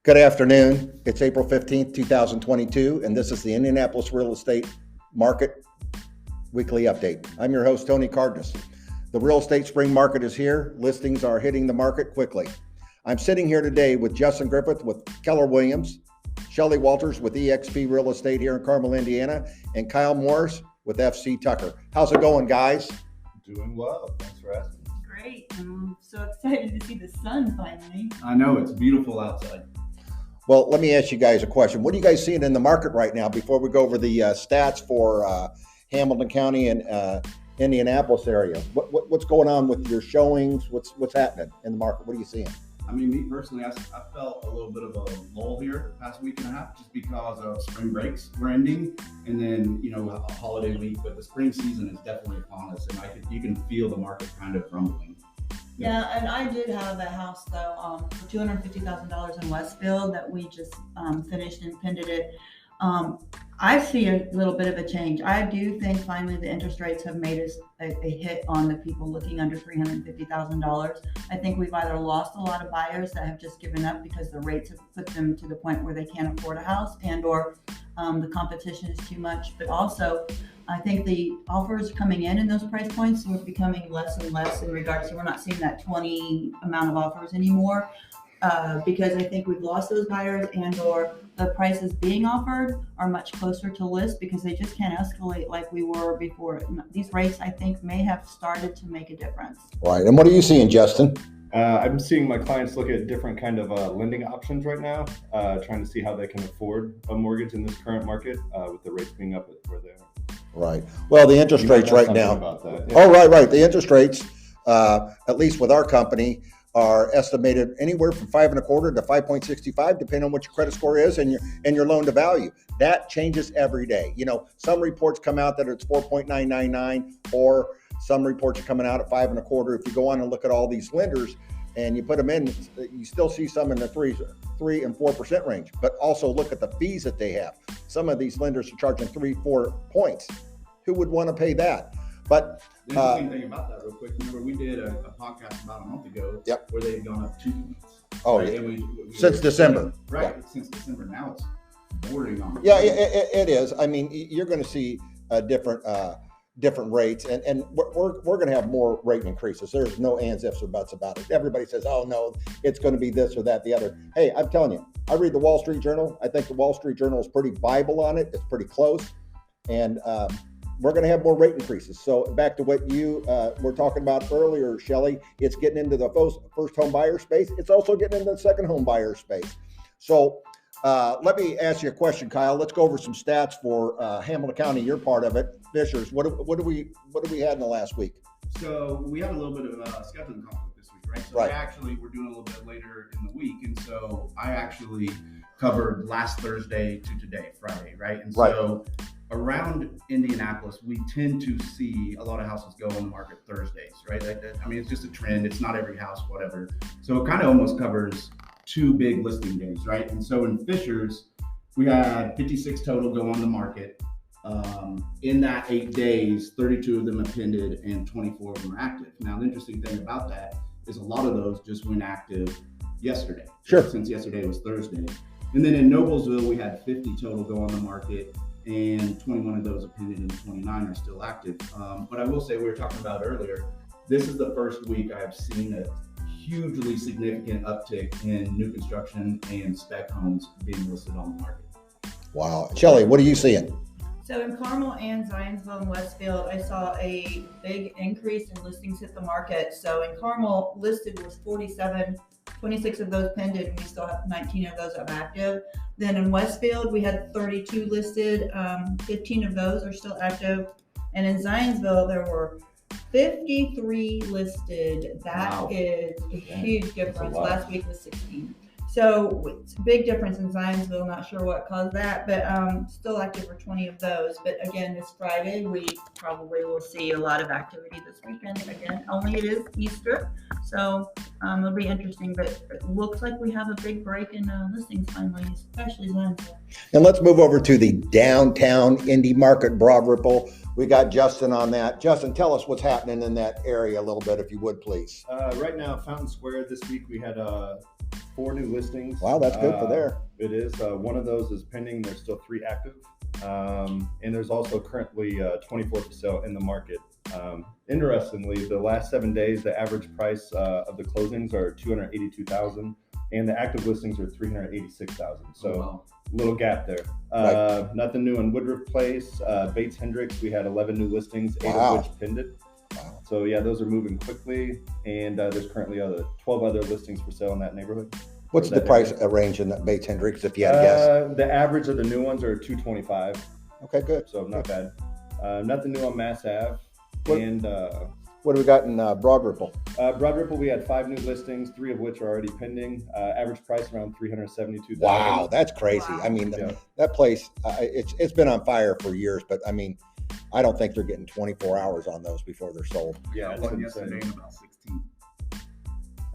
Good afternoon. It's April 15th, 2022, and this is the Indianapolis Real Estate Market Weekly Update. I'm your host, Tony Cardenas. The real estate spring market is here. Listings are hitting the market quickly. I'm sitting here today with Justin Griffith with Keller Williams, Shelly Walters with EXP Real Estate here in Carmel, Indiana, and Kyle Morris with FC Tucker. How's it going, guys? Doing well. Thanks for asking. Great. I'm so excited to see the sun finally. I know, it's beautiful outside. Well, let me ask you guys a question. What are you guys seeing in the market right now before we go over the stats for Hamilton County and Indianapolis area? What's going on with your showings? What's happening in the market? What are you seeing? I mean, me personally, I felt a little bit of a lull here the past week and a half just because of spring breaks were ending and then, a holiday week. But the spring season is definitely upon us, and you can feel the market kind of rumbling. Yeah, and I did have a house though for $250,000 in Westfield that we just finished and pinned it. I see a little bit of a change. I do think finally the interest rates have made us a hit on the people looking under $350,000. I think we've either lost a lot of buyers that have just given up because the rates have put them to the point where they can't afford a house, and or the competition is too much. But also, I think the offers coming in those price points are becoming less and less in regards to, we're not seeing that 20 amount of offers anymore. Because I think we've lost those buyers, and or the prices being offered are much closer to list because they just can't escalate like we were before. These rates, I think, may have started to make a difference. Right. And what are you seeing, Justin? I'm seeing my clients look at different kind of lending options right now, trying to see how they can afford a mortgage in this current market with the rates being up where they are. Right. Well, the interest rates right now. About that, yeah. Oh, right. The interest rates, at least with our company, are estimated anywhere from 5.25 to 5.65, depending on what your credit score is and your loan to value. That changes every day. Some reports come out that it's 4.999, or some reports are coming out at 5.25. If you go on and look at all these lenders and you put them in, you still see some in the 3 and 4% range. But also look at the fees that they have. Some of these lenders are charging 3-4 points. Who would want to pay that? But the interesting thing about that, real quick, remember we did a podcast about a month ago where they had gone up 2 points. Oh, right? yeah. And Since December. Right, Yeah. Since December. Now it's bordering on. Yeah, it is. I mean, you're going to see different rates, and we're going to have more rate increases. There's no ands, ifs, or buts about it. Everybody says, oh, no, it's going to be this or that, the other. Hey, I'm telling you, I read the Wall Street Journal. I think the Wall Street Journal is pretty Bible on it. It's pretty close. And we're going to have more rate increases. So back to what you were talking about earlier, Shelly, it's getting into the first home buyer space. It's also getting into the second home buyer space. So let me ask you a question, Kyle. Let's go over some stats for Hamilton County. You're part of it. Fishers, what do we had in the last week? So we had a little bit of a scheduling conflict this week, right? So Right. we're doing a little bit later in the week, and so I actually covered last Thursday to today, Friday, right? And so around Indianapolis, we tend to see a lot of houses go on the market Thursdays, right? It's just a trend. It's not every house, whatever. So it kind of almost covers 2 big listing days, right? And so in Fishers, we had 56 total go on the market. In that 8 days, 32 of them appended and 24 of them are active. Now, the interesting thing about that is a lot of those just went active yesterday. Sure. Since yesterday was Thursday. And then in Noblesville, we had 50 total go on the market, and 21 of those appended and 29 are still active. But I will say, we were talking about earlier, this is the first week I have seen a hugely significant uptick in new construction and spec homes being listed on the market. Wow. Shelly, what are you seeing? So in Carmel and Zionsville and Westfield, I saw a big increase in listings hit the market. So in Carmel, listed was 47, 26 of those pended, and we still have 19 of those are active. Then in Westfield, we had 32 listed, 15 of those are still active. And in Zionsville, there were 53 listed. That is a huge difference. Last week was 16. So it's a big difference in Zionsville. Not sure what caused that, but still active for 20 of those. But again, this Friday, we probably will see a lot of activity this weekend. Again, only it is Easter. So it'll be interesting, but it looks like we have a big break in listings finally, especially Zionsville. And let's move over to the downtown Indy market, Broad Ripple. We got Justin on that. Justin, tell us what's happening in that area a little bit, if you would, please. Right now, Fountain Square this week, we had 4 new listings. Wow, that's good for there. It is. One of those is pending. There's still 3 active. And there's also currently 24 for sale in the market. Interestingly, the last 7 days, the average price of the closings are $282,000, and the active listings are $386,000. So a little gap there. Right. Nothing new in Woodruff Place. Bates Hendricks, we had 11 new listings, 8 Wow. of which pinned it. Wow. So yeah, those are moving quickly, and there's currently 12 other listings for sale in that neighborhood. What's the price range in that Bates Hendricks, if you had to guess? The average of the new ones are $225. Okay, good. So not bad. Nothing new on Mass Ave. What- And What do we got in Broad Ripple? Broad Ripple, we had 5 new listings, 3 of which are already pending. Average price around $372,000. Wow, that's crazy. Wow. I mean, Yeah. that place, it's been on fire for years, but I mean, I don't think they're getting 24 hours on those before they're sold. Yeah, it's One insane. yesterday and about 16.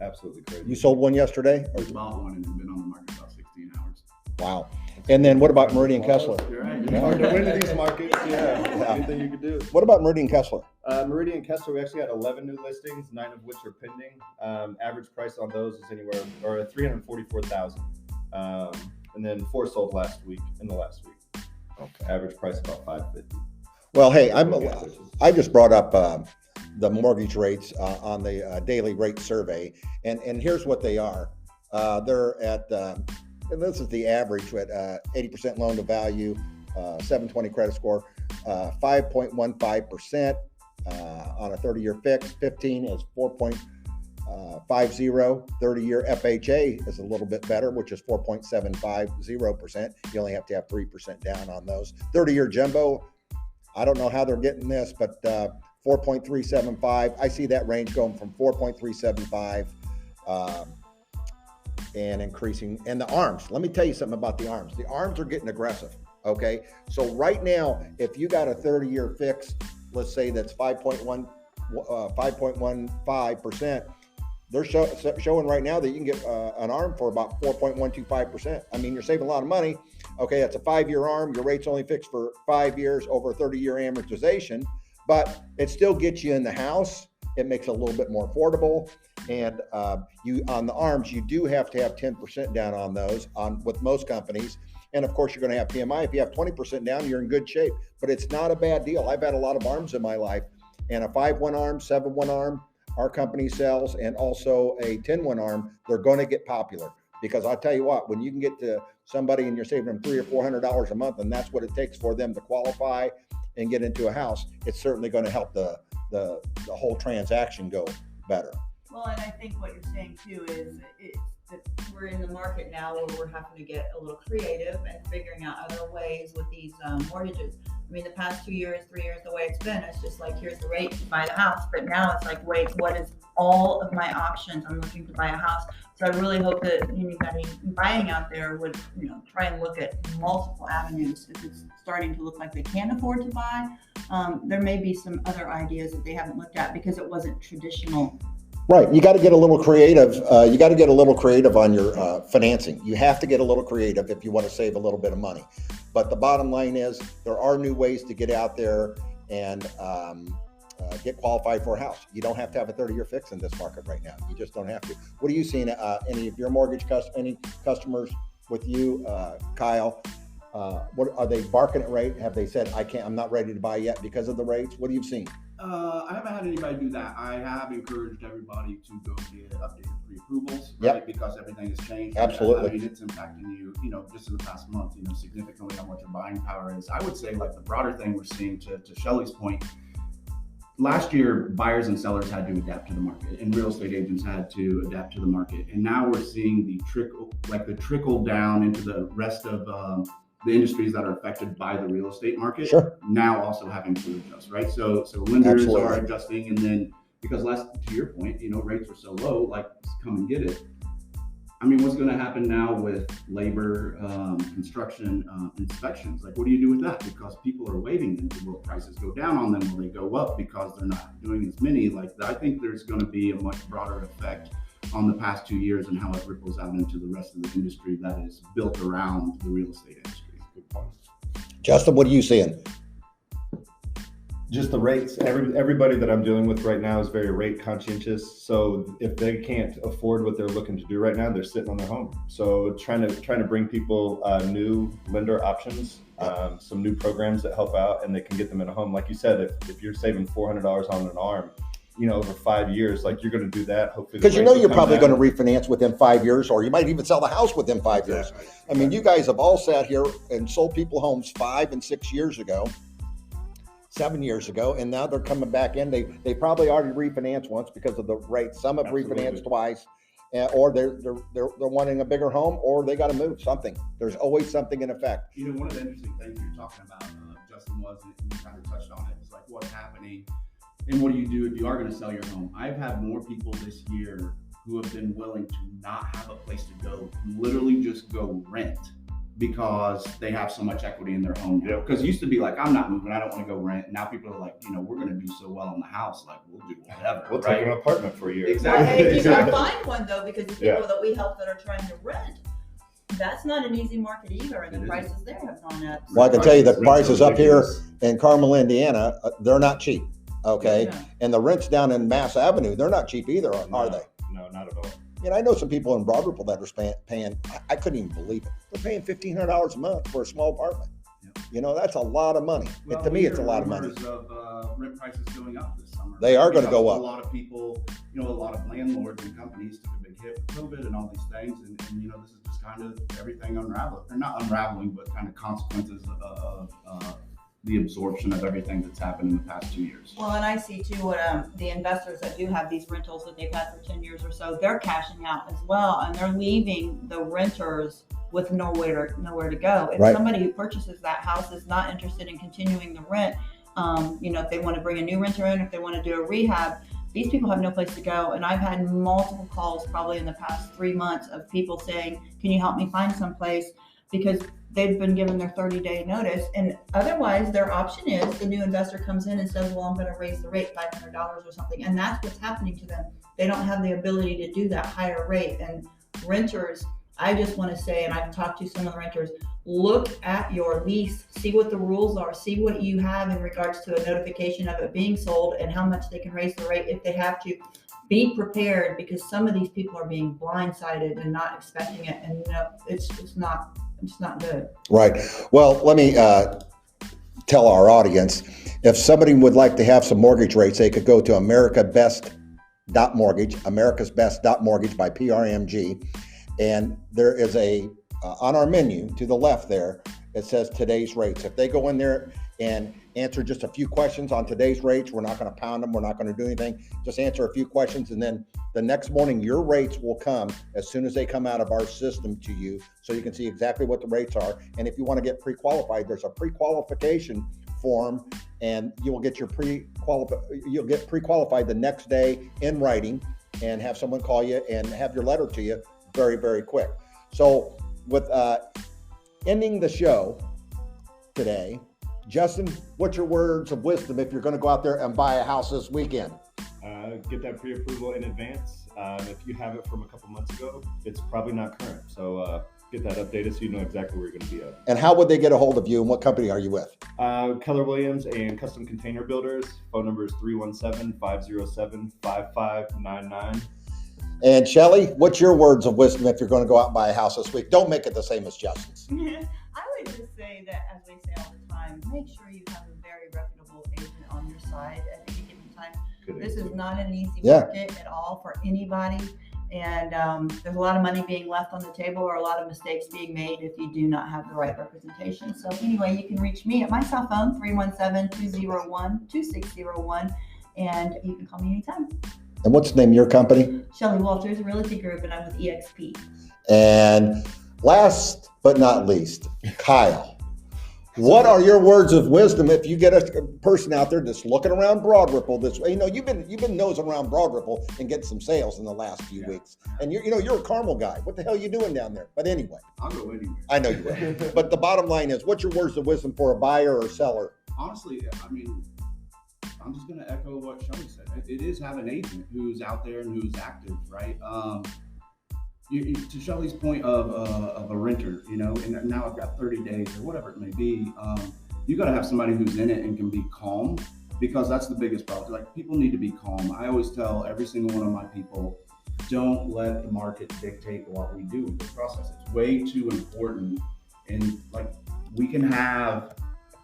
Absolutely crazy. You sold one yesterday? I bought one and it's been on the market about 16 hours. Wow. And then what about Meridian Kessler? You're right. Yeah. Hard to win in these markets. Yeah, Yeah. anything you could do. What about Meridian Kessler? Meridian Kessler, we actually had 11 new listings, 9 of which are pending. Average price on those is anywhere or $344,000. And then 4 sold in the last week. Okay. Average price about $550. Well, hey, I just brought up the mortgage rates on the daily rate survey, and here's what they are. They're at, and this is the average at 80% loan to value, 720 credit score, 5.15% on a 30-year fix. 15 is 4.50. 30-year FHA is a little bit better, which is 4.750%. You only have to have 3% down on those. 30-year jumbo, I don't know how they're getting this, but 4.375. I see that range going from 4.375 and increasing. And the ARMs, let me tell you something about the ARMs. The ARMs are getting aggressive, okay? So right now, if you got a 30-year fix, let's say that's 5.15%, they're showing right now that you can get an ARM for about 4.125%. I mean, you're saving a lot of money. Okay, that's a 5-year ARM. Your rate's only fixed for 5 years over a 30-year amortization, but it still gets you in the house. It makes it a little bit more affordable. And you on the ARMs, you do have to have 10% down on those with most companies. And of course, you're going to have PMI. If you have 20% down, you're in good shape. But it's not a bad deal. I've had a lot of ARMs in my life, and a 5-1 ARM, 7-1 ARM, our company sells, and also a 10-1 ARM. They're going to get popular because I'll tell you what, when you can get to somebody and you're saving them $300 or $400 a month, and that's what it takes for them to qualify and get into a house, it's certainly going to help the whole transaction go better. Well, and I think what you're saying too is that we're in the market now where we're having to get a little creative and figuring out other ways with these mortgages. I mean, the past 2 years, 3 years, the way it's been, it's just like, here's the rate to buy the house. But now it's like, wait, what is all of my options? I'm looking to buy a house. So I really hope that anybody buying out there would, try and look at multiple avenues. If it's starting to look like they can't afford to buy, there may be some other ideas that they haven't looked at because it wasn't traditional. Right. You got to get a little creative. You got to get a little creative on your financing. You have to get a little creative if you want to save a little bit of money. But the bottom line is there are new ways to get out there and get qualified for a house. You don't have to have a 30-year fix in this market right now. You just don't have to. What are you seeing? Any of your any customers with you, Kyle? What are they barking at rate? Have they said, I'm not ready to buy yet because of the rates? What have you seen? I haven't had anybody do that. I have encouraged everybody to go get updated pre-approvals, right? Yep. Because everything has changed. Absolutely. I mean, it's impacting you, just in the past month, significantly on what your buying power is. I would say, like, the broader thing we're seeing, to Shelly's point, last year, buyers and sellers had to adapt to the market, and real estate agents had to adapt to the market. And now we're seeing the trickle down into the rest of the industries that are affected by the real estate market. Sure. Now also having to adjust, right? So lenders Absolutely. are adjusting, and then because to your point, rates were so low, like, come and get it. I mean, what's going to happen now with labor, construction, inspections? Like, what do you do with that? Because people are waiting, and will prices go down on them? Will they go up because they're not doing as many? Like, I think there's going to be a much broader effect on the past 2 years and how it ripples out into the rest of the industry that is built around the real estate industry. Justin, what are you seeing? Just the rates. Everybody that I'm dealing with right now is very rate conscientious. So if they can't afford what they're looking to do right now, they're sitting on their home. So trying to bring people new lender options, some new programs that help out, and they can get them in a home. Like you said, if you're saving $400 on an ARM, over 5 years, like you're going to do that. Hopefully, because you're probably going to refinance within 5 years, or you might even sell the house within 5 years. I mean, you guys have all sat here and sold people homes 5 and 6 years ago. 7 years ago, and now they're coming back in. They probably already refinanced once because of the rate. Some have refinanced twice, or they're wanting a bigger home, or they got to move something. There's always something in effect. One of the interesting things you're talking about, Justin, was, and you kind of touched on it, is like what's happening and what do you do if you are going to sell your home. I've had more people this year who have been willing to not have a place to go, literally just go rent, because they have so much equity in their home. Because it used to be like, I'm not moving, I don't want to go rent. Now people are like, we're going to do so well in the house, like we'll do whatever. We'll take an apartment for a year. Exactly. Well, hey, you can find one though, because the people that we help that are trying to rent, that's not an easy market either, and the prices there have gone up. Well, I can tell you the prices up here in Carmel, Indiana, they're not cheap. Okay, and the rents down in Mass Avenue, they're not cheap either, are they? No, not at all. I know some people in Broad Ripple that are paying, I couldn't even believe it. They're paying $1,500 a month for a small apartment. That's a lot of money. Well, to me, it's a lot of money. Of rent prices going up this summer. They are going to go up. A lot of people, a lot of landlords and companies took a big hit with COVID and all these things. And this is just kind of everything unraveling, or not unraveling, but kind of consequences of the absorption of everything that's happened in the past 2 years. Well, and I see too what the investors that do have these rentals that they've had for 10 years or so, they're cashing out as well, and they're leaving the renters with nowhere to go. If somebody who purchases that house is not interested in continuing the rent, if they want to bring a new renter in, if they want to do a rehab, these people have no place to go. And I've had multiple calls probably in the past 3 months of people saying, can you help me find someplace? Because they've been given their 30-day notice, and otherwise their option is the new investor comes in and says, well, I'm going to raise the rate $500 or something, and that's what's happening to them. They don't have the ability to do that higher rate. And renters, I just want to say, and I've talked to some of the renters, look at your lease, see what the rules are, see what you have in regards to a notification of it being sold and how much they can raise the rate if they have to. Be prepared, because some of these people are being blindsided and not expecting it, and it's not good. Right. Well, let me tell our audience, if somebody would like to have some mortgage rates, they could go to AmericaBest.Mortgage, AmericasBest.Mortgage by PRMG. And there is on our menu to the left there, it says today's rates. If they go in there and answer just a few questions on today's rates, we're not going to pound them. We're not going to do anything. Just answer a few questions. And then the next morning, your rates will come as soon as they come out of our system to you, so you can see exactly what the rates are. And if you want to get pre-qualified, there's a pre-qualification form, and you will get you'll get pre-qualified the next day in writing, and have someone call you and have your letter to you very, very quick. So with ending the show today, Justin, what's your words of wisdom if you're going to go out there and buy a house this weekend? Get that pre-approval in advance. If you have it from a couple months ago, it's probably not current. So get that updated so you know exactly where you're going to be at. And how would they get a hold of you, and what company are you with? Keller Williams and Custom Container Builders. Phone number is 317-507-5599. And Shelly, what's your words of wisdom if you're going to go out and buy a house this week? Don't make it the same as Justin's. I would just say that, as we say all the time, make sure you have a very reputable agent on your side at any given time. This is not an easy market at all for anybody. And there's a lot of money being left on the table, or a lot of mistakes being made if you do not have the right representation. So anyway, you can reach me at my cell phone, 317-201-2601, and you can call me anytime. And what's the name of your company? Shelly Walters Realty Group, and I'm with EXP. And last but not least, Kyle. What are your words of wisdom if you get a person out there that's looking around Broad Ripple this way? You've been nosing around Broad Ripple and getting some sales in the last few weeks. And you're a Carmel guy. What the hell are you doing down there? But anyway. I'll go anywhere. I know you will. But the bottom line is, what's your words of wisdom for a buyer or seller? Honestly, I'm just going to echo what Shelly said. It is having an agent who's out there and who's active, right? To Shelly's point of a renter, and now I've got 30 days or whatever it may be, you got to have somebody who's in it and can be calm because that's the biggest problem. Like, people need to be calm. I always tell every single one of my people, don't let the market dictate what we do in this process. It's way too important. And like, we can have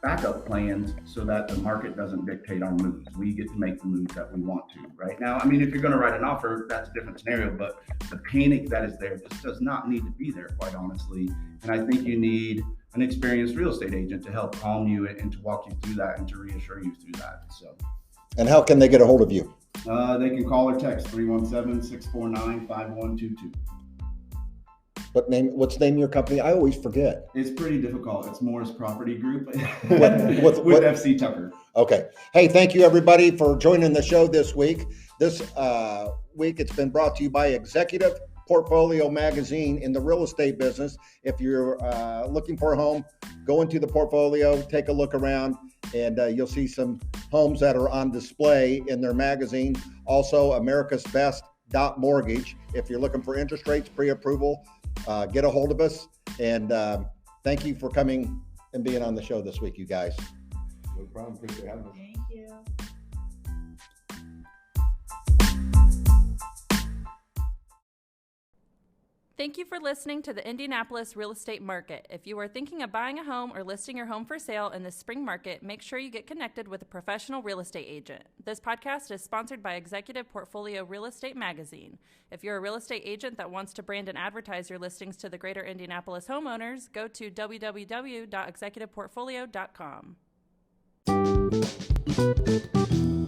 backup plans so that the market doesn't dictate our moves. We get to make the moves that we want to right now. I mean, if you're going to write an offer, that's a different scenario, but the panic that is there just does not need to be there, quite honestly. And I think you need an experienced real estate agent to help calm you and to walk you through that and to reassure you through that. So, And how can they get a hold of you? they can call or text 317-649-5122. What's the name of your company? I always forget. It's pretty difficult. It's Morris Property Group with FC Tucker. Okay. Hey, thank you everybody for joining the show this week. This week it's been brought to you by Executive Portfolio Magazine in the real estate business. If you're looking for a home, go into the portfolio, take a look around, and you'll see some homes that are on display in their magazine. Also, America's Best Mortgage. If you're looking for interest rates, pre-approval, get a hold of us. And thank you for coming and being on the show this week, you guys. No problem. Appreciate having us. Thank you. Thank you for listening to the Indianapolis Real Estate Market. If you are thinking of buying a home or listing your home for sale in the spring market, make sure you get connected with a professional real estate agent. This podcast is sponsored by Executive Portfolio Real Estate Magazine. If you're a real estate agent that wants to brand and advertise your listings to the greater Indianapolis homeowners, go to www.executiveportfolio.com.